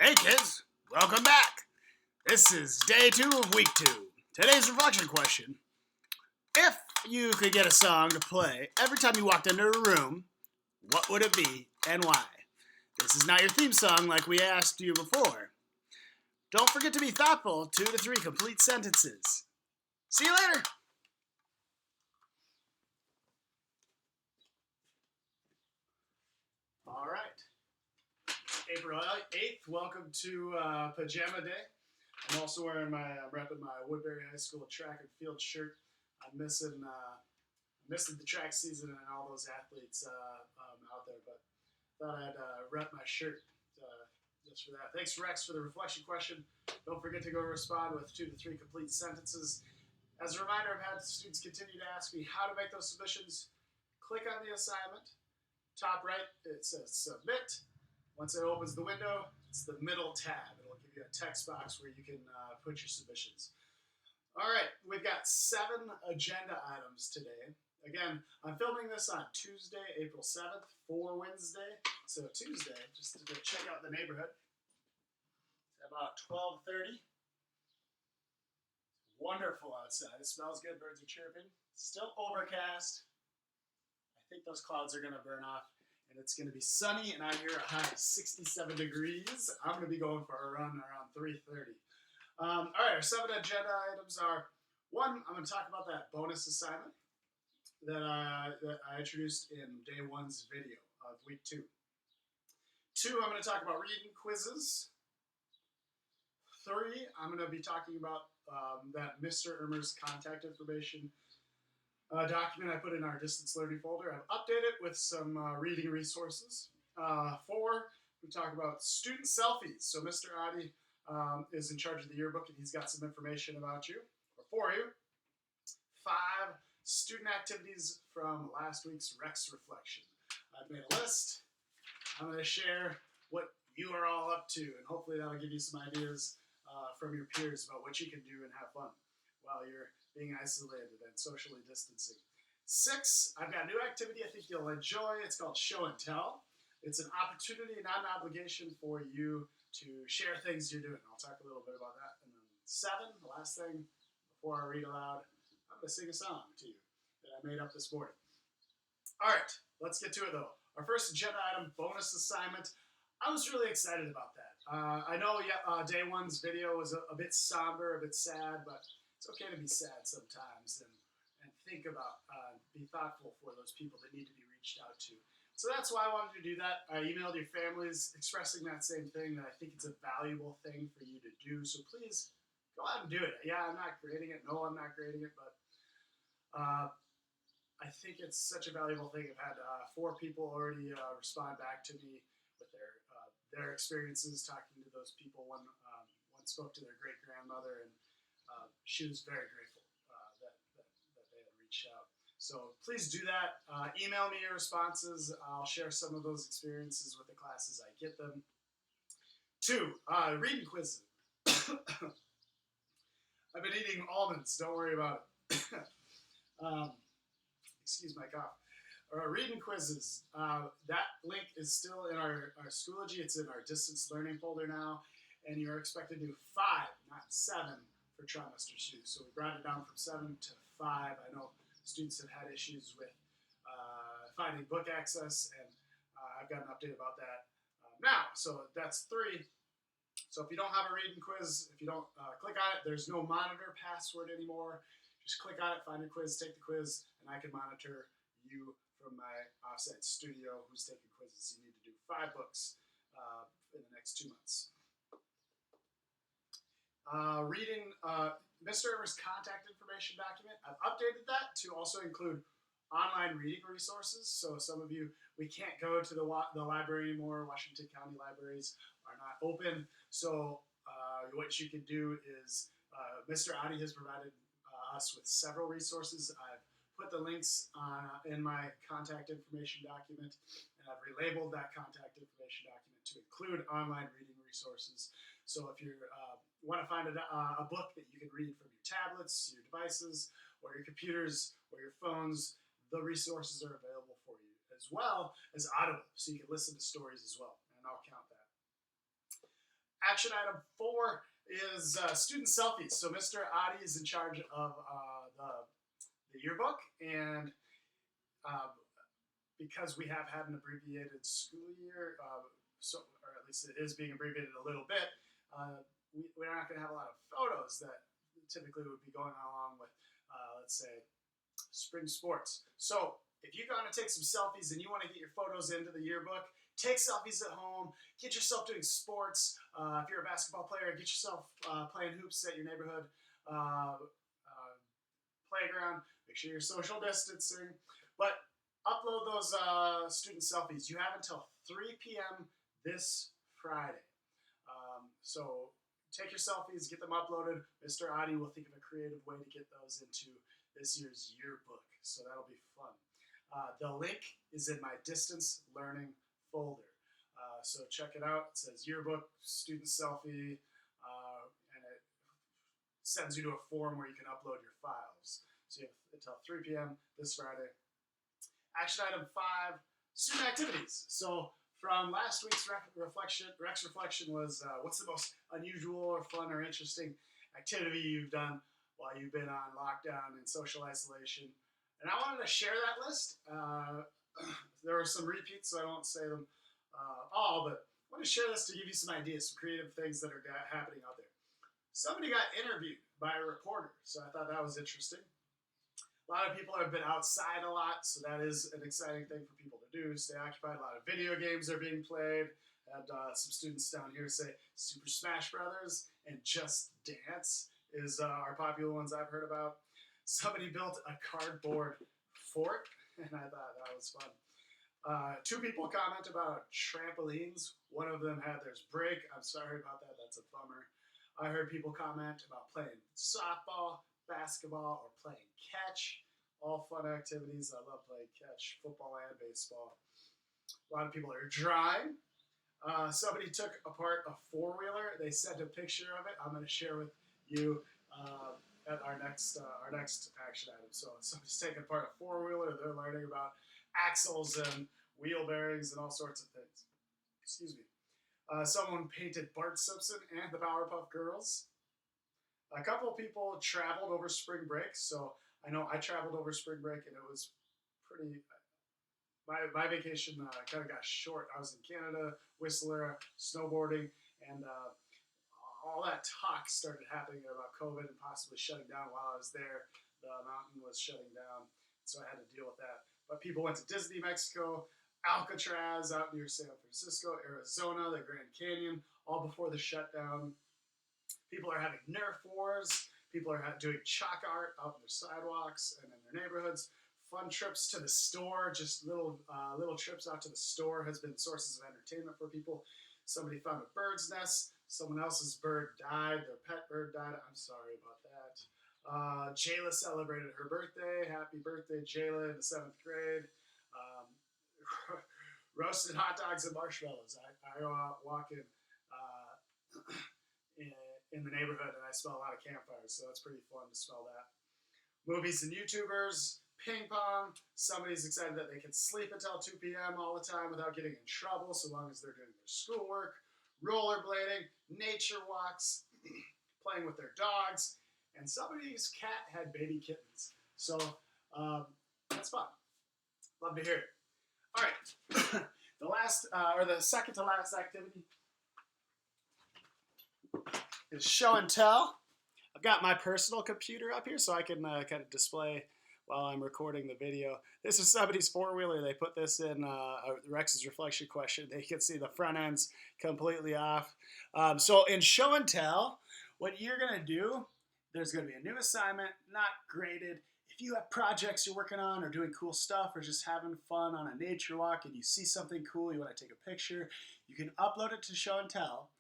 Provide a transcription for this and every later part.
Hey kids, welcome back. This is day 2 of week 2. Today's reflection question. If you could get a song to play every time you walked into a room, what would it be and why? This is not your theme song like we asked you before. Don't forget to be thoughtful. 2 to 3 complete sentences. See you later. All right. April 8th, welcome to Pajama Day. I'm also wearing I'm repping my Woodbury High School track and field shirt. I'm missing the track season and all those athletes out there, but thought I'd rep my shirt just for that. Thanks, Rex, for the reflection question. Don't forget to go respond with 2 to 3 complete sentences. As a reminder, I've had students continue to ask me how to make those submissions. Click on the assignment. Top right, it says submit. Once it opens the window, it's the middle tab. It'll give you a text box where you can put your submissions. All right, we've got 7 agenda items today. Again, I'm filming this on Tuesday, April 7th for Wednesday. So Tuesday, just to check out the neighborhood. It's about 12:30. Wonderful outside. It smells good. Birds are chirping. Still overcast. I think those clouds are going to burn off. And it's going to be sunny, and I'm here at a high of 67 degrees. I'm going to be going for a run around 3:30. All right, our 7 agenda items are, 1, I'm going to talk about that bonus assignment that I introduced in day 1's video of week 2. 2, I'm going to talk about reading quizzes. 3, I'm going to be talking about that Mr. Ermer's contact information document I put in our distance learning folder. I've updated it with some reading resources. 4, we talk about student selfies. So Mr. Adi is in charge of the yearbook, and he's got some information about you, or for you. 5, student activities from last week's Rex reflection. I've made a list. I'm going to share what you are all up to, and hopefully that'll give you some ideas from your peers about what you can do and have fun while you're being isolated and socially distancing. 6, I've got a new activity I think you'll enjoy. It's called Show and Tell. It's an opportunity, not an obligation for you to share things you're doing. I'll talk a little bit about that. And then 7, the last thing before I read aloud, I'm going to sing a song to you that I made up this morning. All right, let's get to it though. Our first agenda item, bonus assignment. I was really excited about that. I know day 1's video was a bit somber, a bit sad, but it's okay to be sad sometimes and think about, be thoughtful for those people that need to be reached out to. So that's why I wanted to do that. I emailed your families expressing that same thing, that I think it's a valuable thing for you to do. So please go out and do it. Yeah, I'm not grading it. No, I'm not grading it, but I think it's such a valuable thing. I've had 4 people already respond back to me with their experiences talking to those people. One spoke to their great-grandmother, and she was very grateful that they had reached out. So please do that. Email me your responses. I'll share some of those experiences with the class as I get them. 2, reading quizzes. I've been eating almonds. Don't worry about it. Excuse my cough. Reading quizzes. That link is still in our Schoology. It's in our distance learning folder now. And you're expected to do 5, not 7, for trimester 2. So we brought it down from 7 to 5. I know students have had issues with finding book access, and I've got an update about that now. So that's 3. So if you don't have a reading quiz, if you don't click on it, there's no monitor password anymore. Just click on it, find a quiz, take the quiz, and I can monitor you from my offsite studio who's taking quizzes. You need to do 5 books in the next 2 months. Reading Mr. Ermer's contact information document. I've updated that to also include online reading resources. So some of you, we can't go to the library anymore. Washington County libraries are not open. So what you can do is Mr. Adi has provided us with several resources. I've put the links in my contact information document, and I've relabeled that contact information document to include online reading resources. So if you want to find a book that you can read from your tablets, your devices, or your computers, or your phones, the resources are available for you, as well as Audible, so you can listen to stories as well, and I'll count that. Action item 4 is student selfies. So Mr. Adi is in charge of the yearbook, and uh, because we have had an abbreviated school year, or at least it is being abbreviated a little bit, we're not going to have a lot of photos that typically would be going along with, let's say, spring sports. So if you're going to take some selfies and you want to get your photos into the yearbook, take selfies at home. Get yourself doing sports. If you're a basketball player, get yourself playing hoops at your neighborhood playground. Make sure you're social distancing. But upload those student selfies. You have until 3 p.m. this Friday. So take your selfies, get them uploaded. Mr. Adi will think of a creative way to get those into this year's yearbook. So that'll be fun. The link is in my distance learning folder. So check it out. It says yearbook, student selfie, and it sends you to a form where you can upload your files. So you have until 3 p.m. this Friday. Action item 5, student activities. So from last week's Rex reflection was what's the most unusual or fun or interesting activity you've done while you've been on lockdown and social isolation. And I wanted to share that list. There were some repeats, so I won't say them all, but I want to share this to give you some ideas, some creative things that are happening out there. Somebody got interviewed by a reporter, so I thought that was interesting. A lot of people have been outside a lot, so that is an exciting thing for people to do, stay occupied. A lot of video games are being played. And some students down here say Super Smash Brothers and Just Dance is are popular ones I've heard about. Somebody built a cardboard fort, and I thought that was fun. 2 people comment about trampolines. One of them had theirs break. I'm sorry about that. That's a bummer. I heard people comment about playing softball, basketball, or playing catch. All fun activities. I love playing catch, football and baseball. A lot of people are drawing. Somebody took apart a 4-wheeler. They sent a picture of it. I'm going to share with you at our next action item. So somebody's taking apart a 4-wheeler. They're learning about axles and wheel bearings and all sorts of things. Excuse me. Someone painted Bart Simpson and the Powerpuff Girls. A couple of people traveled over spring break. So I know I traveled over spring break, and it was pretty. My vacation kind of got short. I was in Canada, Whistler, snowboarding, and all that talk started happening about COVID and possibly shutting down while I was there. The mountain was shutting down, so I had to deal with that. But people went to Disney, Mexico, Alcatraz out near San Francisco, Arizona, the Grand Canyon, all before the shutdown. People are having Nerf wars. People are doing chalk art out in their sidewalks and in their neighborhoods. Fun trips to the store, just little trips out to the store has been sources of entertainment for people. Somebody found a bird's nest. Someone else's bird died. Their pet bird died. I'm sorry about that. Jayla celebrated her birthday. Happy birthday, Jayla, in the 7th grade. Roasted hot dogs and marshmallows. I walk in the neighborhood, and I smell a lot of campfires, so it's pretty fun to smell that. Movies and YouTubers, ping pong. Somebody's excited that they can sleep until 2 p.m. all the time without getting in trouble, so long as they're doing their schoolwork. Rollerblading, nature walks, playing with their dogs, and somebody's cat had baby kittens. So that's fun. Love to hear it. All right, the second to last activity is show and tell. I've got my personal computer up here so I can kind of display while I'm recording the video. This is somebody's 4-wheeler. They put this in Rex's reflection question. They can see the front end's completely off. So in show and tell, what you're going to do, there's going to be a new assignment, not graded. If you have projects you're working on or doing cool stuff or just having fun on a nature walk and you see something cool, you want to take a picture, you can upload it to show and tell.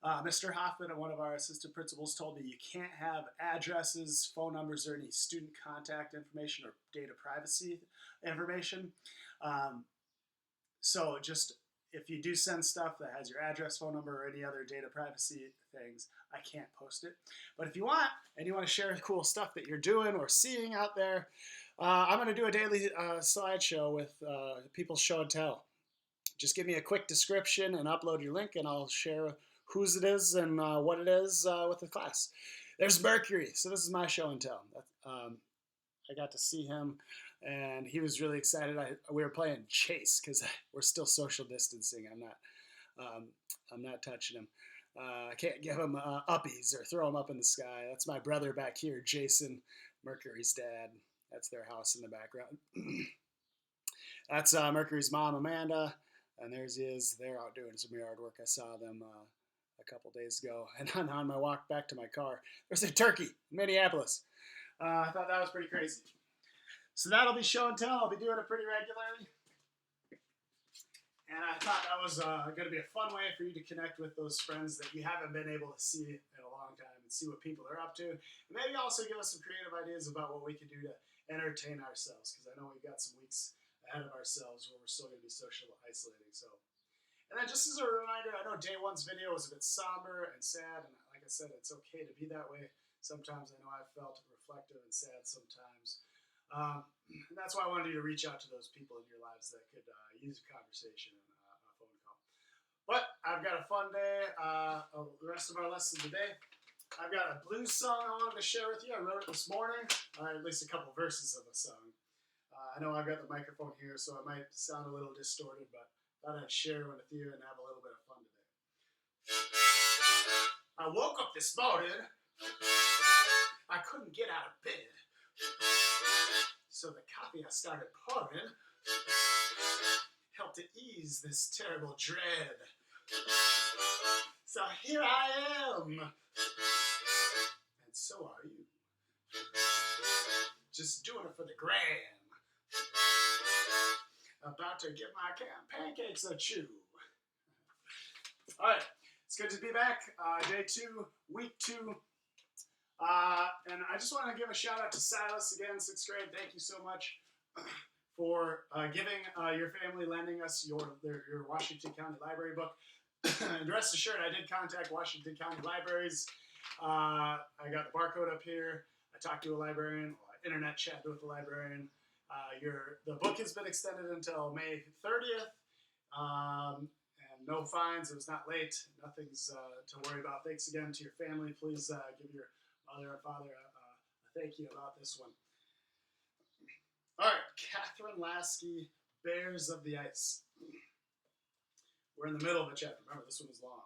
Mr. Hoffman, one of our assistant principals, told me you can't have addresses, phone numbers, or any student contact information or data privacy information. So just if you do send stuff that has your address, phone number, or any other data privacy things, I can't post it. But if you want, and you want to share cool stuff that you're doing or seeing out there, I'm going to do a daily slideshow with people's show and tell. Just give me a quick description and upload your link, and I'll share whose it is and what it is with the class. There's Mercury. So this is my show and tell. I got to see him, and he was really excited. We were playing chase because we're still social distancing. I'm not touching him. I can't give him uppies or throw him up in the sky. That's my brother back here, Jason, Mercury's dad. That's their house in the background. That's Mercury's mom, Amanda, and there's he is. They're out doing some yard work. I saw them a couple days ago, and on my walk back to my car, there's a turkey in Minneapolis. I thought that was pretty crazy. So that'll be show and tell. I'll be doing it pretty regularly. And I thought that was going to be a fun way for you to connect with those friends that you haven't been able to see in a long time and see what people are up to. And maybe also give us some creative ideas about what we can do to entertain ourselves, because I know we've got some weeks ahead of ourselves where we're still going to be social isolating. So, and then just as a reminder, I know day one's video was a bit somber and sad, and like I said, it's okay to be that way. Sometimes I know I've felt reflective and sad sometimes. And that's why I wanted you to reach out to those people in your lives that could use a conversation and a phone call. But I've got a fun day. The rest of our lesson today, I've got a blues song I wanted to share with you. I wrote it this morning, at least a couple verses of a song. I know I've got the microphone here, so it might sound a little distorted, but I thought I'd share it with you and have a little bit of fun today. I woke up this morning. I couldn't get out of bed. So the coffee I started pouring helped to ease this terrible dread. So here I am. And so are you. Just doing it for the gram. About to give my pancakes a chew. All right, it's good to be back. Day 2, week 2. And I just want to give a shout out to Silas again, 6th grade. Thank you so much for giving your family, lending us your Washington County Library book. And rest assured, I did contact Washington County Libraries. I got the barcode up here. I talked to a librarian, internet chatted with a librarian. The book has been extended until May 30th. And no fines. It was not late. Nothing's to worry about. Thanks again to your family. Please give your mother and father a thank you about this one. All right, Catherine Lasky, Bears of the Ice. We're in the middle of a chapter. Remember, this one was long.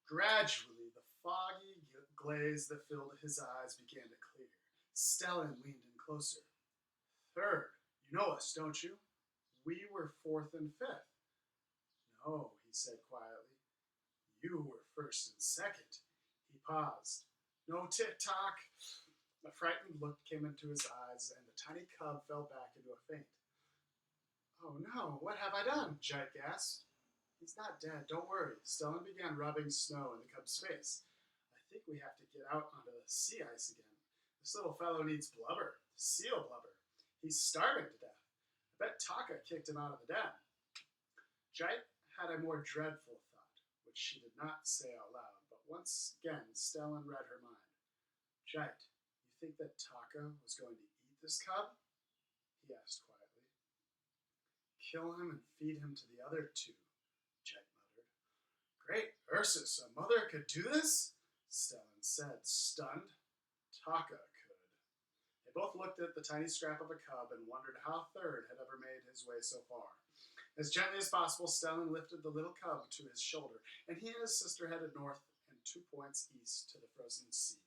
Gradually, the foggy glaze that filled his eyes began to clear. Stellan leaned in closer. Third, you know us, don't you? We were 4th and 5th. No, he said quietly. You were 1st and 2nd. He paused. No tick-tock. A frightened look came into his eyes, and the tiny cub fell back into a faint. Oh no, what have I done? Jake gasped. He's not dead, don't worry. Stellan began rubbing snow in the cub's face. I think we have to get out onto the sea ice again. This little fellow needs blubber, seal blubber. He's starving to death. I bet Taka kicked him out of the den. Jake had a more dreadful thought, which she did not say out loud. Once again, Stellan read her mind. Jite, you think that Taka was going to eat this cub? He asked quietly. Kill him and feed him to the other 2, Jite muttered. Great Ursus, a mother could do this? Stellan said, stunned. Taka could. They both looked at the tiny scrap of a cub and wondered how Third had ever made his way so far. As gently as possible, Stellan lifted the little cub to his shoulder, and he and his sister headed north 2 points east to the frozen sea.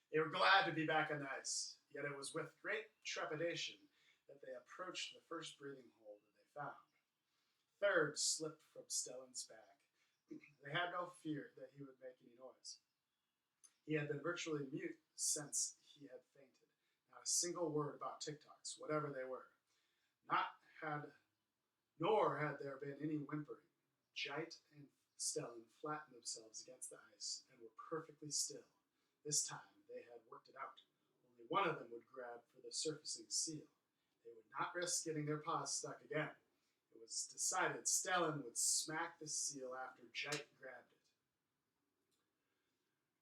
They were glad to be back on the ice, yet it was with great trepidation that they approached the first breathing hole that they found. Third slipped from Stellan's back. They had no fear that he would make any noise. He had been virtually mute since he had fainted. Not a single word about TikToks, whatever they were. Nor had there been any whimpering. Jite and Stellan flattened themselves against the ice and were perfectly still. This time they had worked it out. Only one of them would grab for the surfacing seal. They would not risk getting their paws stuck again. It was decided Stellan would smack the seal after Jite grabbed it.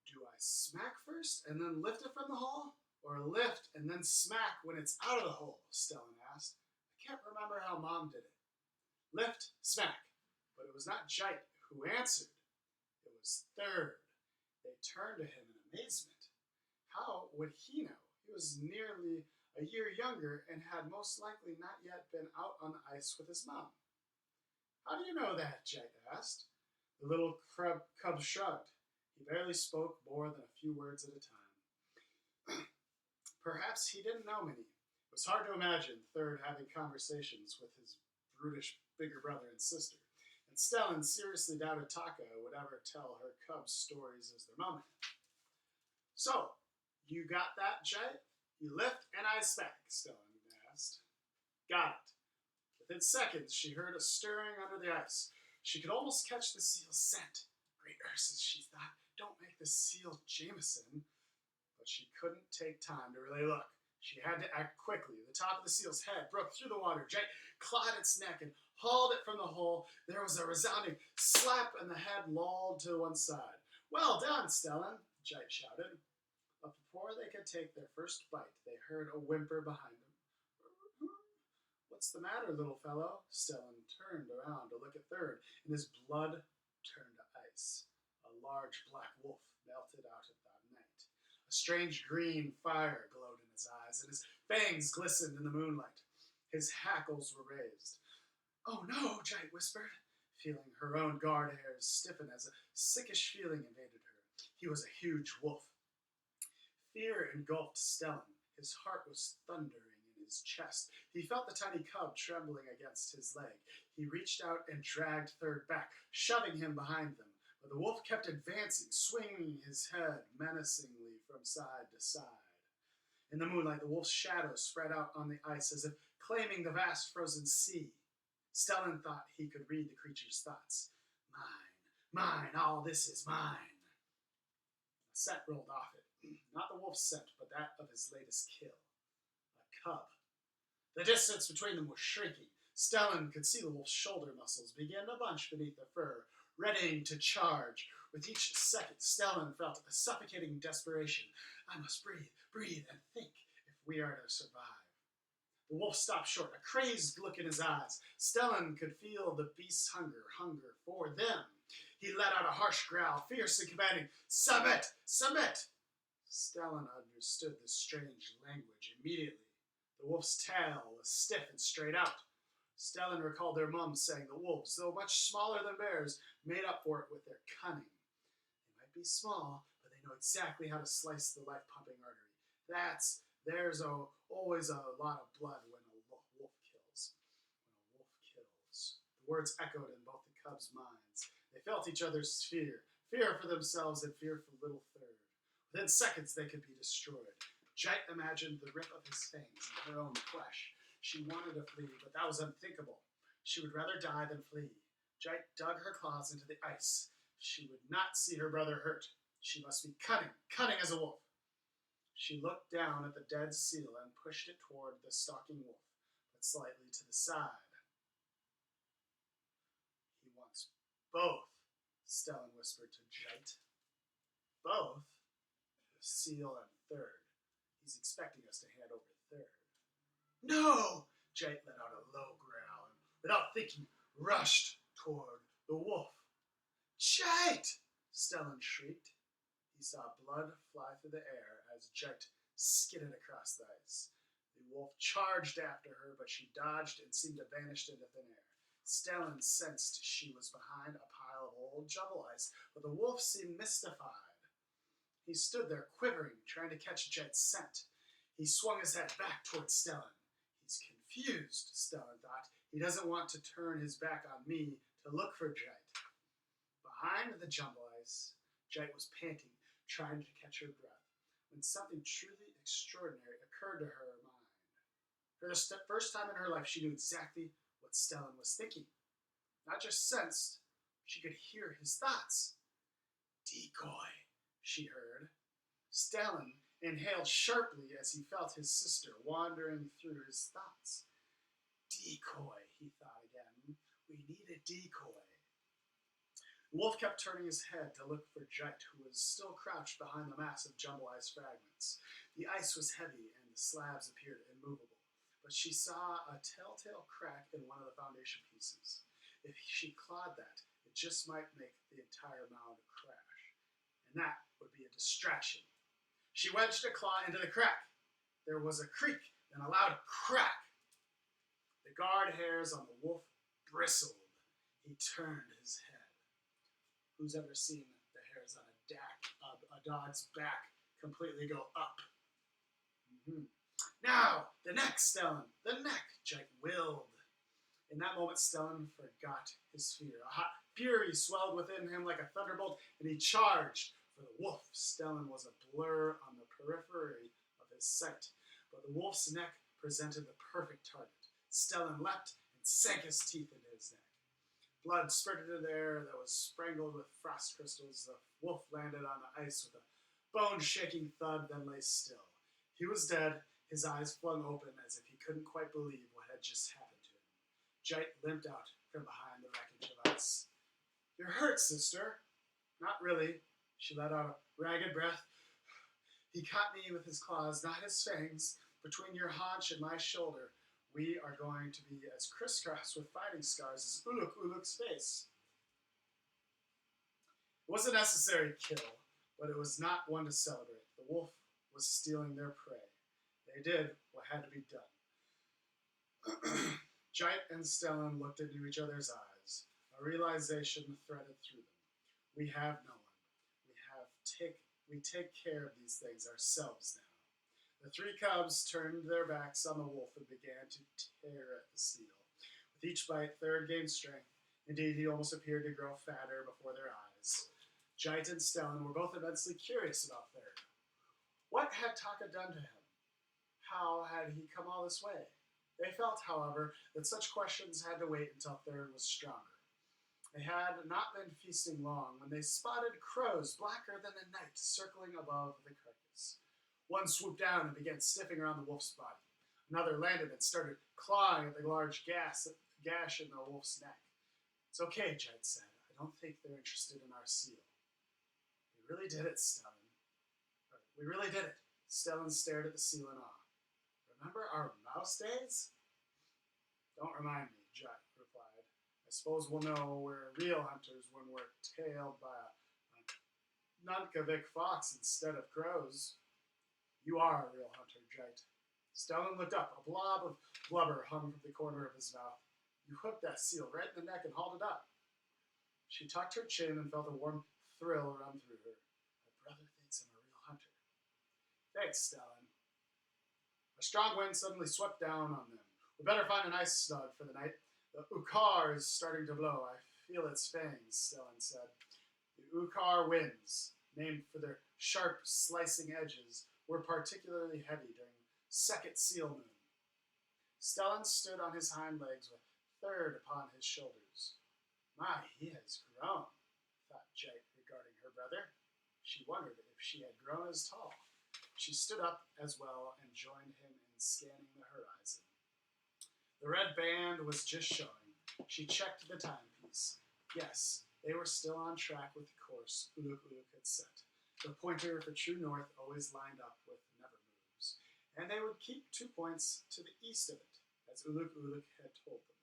Do I smack first and then lift it from the hole? Or lift and then smack when it's out of the hole? Stellan asked. I can't remember how Mom did it. Lift, smack. But it was not Jite who answered. It was Third. They turned to him in amazement. How would he know? He was nearly a year younger and had most likely not yet been out on the ice with his mom. How do you know that? Jet asked. The little cub shrugged. He barely spoke more than a few words at a time. Perhaps he didn't know many. It was hard to imagine Third having conversations with his brutish bigger brother and sister, and Stellan seriously doubted Taka would ever tell her cubs stories as their mom had. So, you got that, Jet? You lift and I smack, Stellan asked. Got it. Within seconds, she heard a stirring under the ice. She could almost catch the seal's scent. Great Ursus, she thought. Don't make the seal Jameson. But she couldn't take time to really look. She had to act quickly. The top of the seal's head broke through the water. Jake clawed its neck and hauled it from the hole. There was a resounding slap, and the head lolled to one side. Well done, Stellan, Jake shouted. But before they could take their first bite, they heard a whimper behind them. What's the matter, little fellow? Stellan turned around to look at Third, and his blood turned to ice. A large black wolf melted out of that night. A strange green fire glowed in his eyes, and his fangs glistened in the moonlight. His hackles were raised. Oh no, Jite whispered, feeling her own guard hairs stiffen as a sickish feeling invaded her. He was a huge wolf. Fear engulfed Stellan. His heart was thundering in his chest. He felt the tiny cub trembling against his leg. He reached out and dragged Third back, shoving him behind them. But the wolf kept advancing, swinging his head menacingly from side to side. In the moonlight, the wolf's shadow spread out on the ice as if claiming the vast frozen sea. Stellan thought he could read the creature's thoughts. Mine, all this is mine. A scent rolled off it. Not the wolf's scent, but that of his latest kill. A cub. The distance between them was shrinking. Stellan could see the wolf's shoulder muscles begin to bunch beneath the fur, readying to charge. With each second, Stellan felt a suffocating desperation. I must breathe, and think if we are to survive. The wolf stopped short, a crazed look in his eyes. Stellan could feel the beast's hunger for them. He let out a harsh growl, fierce and commanding, Submit! Stellan understood this strange language immediately. The wolf's tail was stiff and straight out. Stellan recalled their mums saying the wolves, though much smaller than bears, made up for it with their cunning. They might be small, but they know exactly how to slice the life-pumping artery. There's always a lot of blood when a wolf kills. The words echoed in both the cubs' minds. They felt each other's fear for themselves and fear for little Third. Within seconds, they could be destroyed. Jite imagined the rip of his fangs in her own flesh. She wanted to flee, but that was unthinkable. She would rather die than flee. Jite dug her claws into the ice. She would not see her brother hurt. She must be cunning as a wolf. She looked down at the dead seal and pushed it toward the stalking wolf, but slightly to the side. He wants both, Stellan whispered to Jite. Both? The seal and Third. He's expecting us to hand over Third. No! Jite let out a low growl and, without thinking, rushed toward the wolf. Jite! Stellan shrieked. He saw blood fly through the air as Jite skidded across the ice. The wolf charged after her, but she dodged and seemed to vanish into thin air. Stellan sensed she was behind a pile of old jumble ice, but the wolf seemed mystified. He stood there quivering, trying to catch Jite's scent. He swung his head back towards Stellan. He's confused, Stellan thought. He doesn't want to turn his back on me to look for Jite. Behind the jumble ice, Jite was panting, trying to catch her breath, when something truly extraordinary occurred to her mind. For the first time in her life, she knew exactly what Stellan was thinking. Not just sensed, she could hear his thoughts. Decoy, she heard. Stellan inhaled sharply as he felt his sister wandering through his thoughts. Decoy, he thought again. We need a decoy. The wolf kept turning his head to look for Jite, who was still crouched behind the mass of jumble ice fragments. The ice was heavy, and the slabs appeared immovable, but she saw a telltale crack in one of the foundation pieces. If she clawed that, it just might make the entire mound crash, and that would be a distraction. She wedged a claw into the crack. There was a creak, then a loud crack. The guard hairs on the wolf bristled. He turned his head. Who's ever seen the hairs on a dog's back completely go up? Mm-hmm. Now, the neck, Stellan, the neck, Jake willed. In that moment, Stellan forgot his fear. A hot fury swelled within him like a thunderbolt, and he charged for the wolf. Stellan was a blur on the periphery of his sight, but the wolf's neck presented the perfect target. Stellan leapt and sank his teeth into his neck. Blood spurted into the air that was sprinkled with frost crystals. The wolf landed on the ice with a bone-shaking thud, then lay still. He was dead, his eyes flung open as if he couldn't quite believe what had just happened to him. Jite limped out from behind the wreckage of ice. "You're hurt, sister." "Not really." She let out a ragged breath. "He caught me with his claws, not his fangs, between your haunch and my shoulder. We are going to be as crisscrossed with fighting scars as Uluk's face." It was a necessary kill, but it was not one to celebrate. The wolf was stealing their prey. They did what had to be done. Jite and Stellan looked into each other's eyes. A realization threaded through them. We have no one. We take care of these things ourselves now. The three cubs turned their backs on the wolf and began to tear at the seal. With each bite, Third gained strength. Indeed, he almost appeared to grow fatter before their eyes. Jite and Stellan were both immensely curious about Third. What had Taka done to him? How had he come all this way? They felt, however, that such questions had to wait until Third was stronger. They had not been feasting long when they spotted crows blacker than the night circling above the carcass. One swooped down and began sniffing around the wolf's body. Another landed and started clawing at the large gash in the wolf's neck. "It's okay," Jite said. "I don't think they're interested in our seal." "We really did it, Stellan." "We really did it." Stellan stared at the seal in awe. "Remember our mouse days?" "Don't remind me," Jite replied. "I suppose we'll know we're real hunters when we're tailed by a Nunavik fox instead of crows." "You are a real hunter, Jite." Stellan looked up. A blob of blubber hung from the corner of his mouth. "You hooked that seal right in the neck and hauled it up." She tucked her chin and felt a warm thrill run through her. "My brother thinks I'm a real hunter." "Thanks, Stellan." A strong wind suddenly swept down on them. "We better find a nice snug for the night. The ukar is starting to blow. I feel its fangs," Stellan said. The ukar winds, named for their sharp, slicing edges, were particularly heavy during second seal moon. Stellan stood on his hind legs with Third upon his shoulders. "My, he has grown," thought Jite regarding her brother. She wondered if she had grown as tall. She stood up as well and joined him in scanning the horizon. The red band was just showing. She checked the timepiece. Yes, they were still on track with the course Uluk had set. The pointer for true north always lined up with never moves, and they would keep 2 points to the east of it, as Uluk had told them.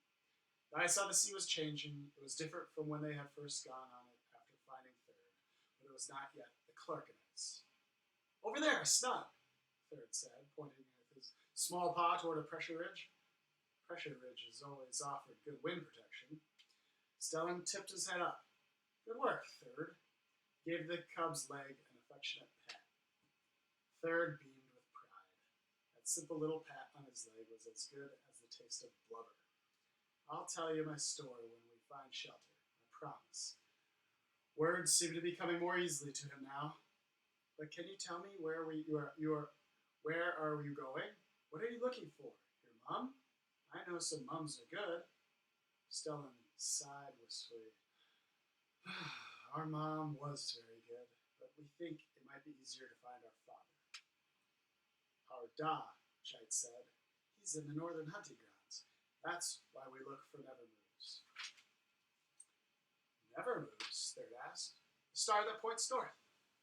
The ice on the sea was changing. It was different from when they had first gone on it after finding Third, but it was not yet the Clarkin ice. "Over there, snug," Third said, pointing with his small paw toward a pressure ridge. Pressure ridges always offered good wind protection. Stellan tipped his head up. "Good work, Third." Gave the cub's leg an affectionate pat. Third beamed with pride. That simple little pat on his leg was as good as the taste of blubber. "I'll tell you my story when we find shelter, I promise." Words seemed to be coming more easily to him now. "But can you tell me where are you going? What are you looking for? Your mom? I know some mums are good." Stellan sighed wistfully. "Our mom was very good, but we think it might be easier to find our father." "Our Da," Jite said. "He's in the northern hunting grounds. That's why we look for never moves." "Never moves?" Third asked. "The star that points north.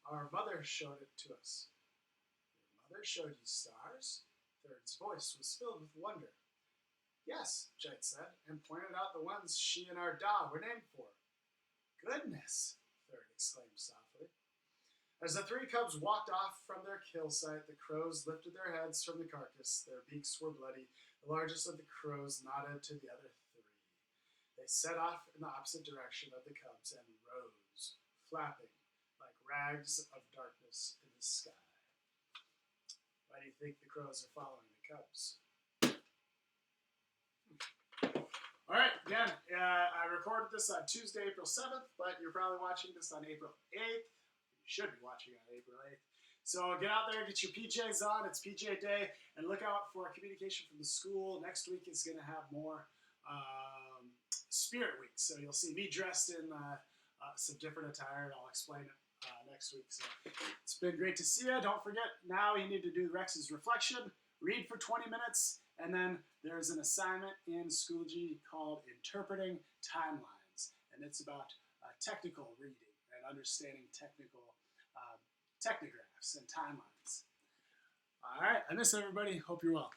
Our mother showed it to us." "Your mother showed you stars?" Third's voice was filled with wonder. "Yes," Jite said, "and pointed out the ones she and our Da were named for." Goodness, Third exclaimed softly. As the three cubs walked off from their kill site, the crows lifted their heads from the carcass. Their beaks were bloody. The largest of the crows nodded to the other three. They set off in the opposite direction of the cubs and rose, flapping like rags of darkness in the sky. Why do you think the crows are following the cubs? All right, again, I recorded this on Tuesday, April 7th, but you're probably watching this on April 8th. You should be watching on April 8th. So get out there, get your PJs on. It's PJ Day, and look out for communication from the school. Next week is going to have more Spirit Week, so you'll see me dressed in some different attire, and I'll explain it next week. So it's been great to see you. Don't forget, now you need to do Rex's reflection, read for 20 minutes, and then there's an assignment in Schoology called Interpreting Timelines, and it's about technical reading and understanding technical technographs and timelines. All right, I miss everybody. Hope you're well.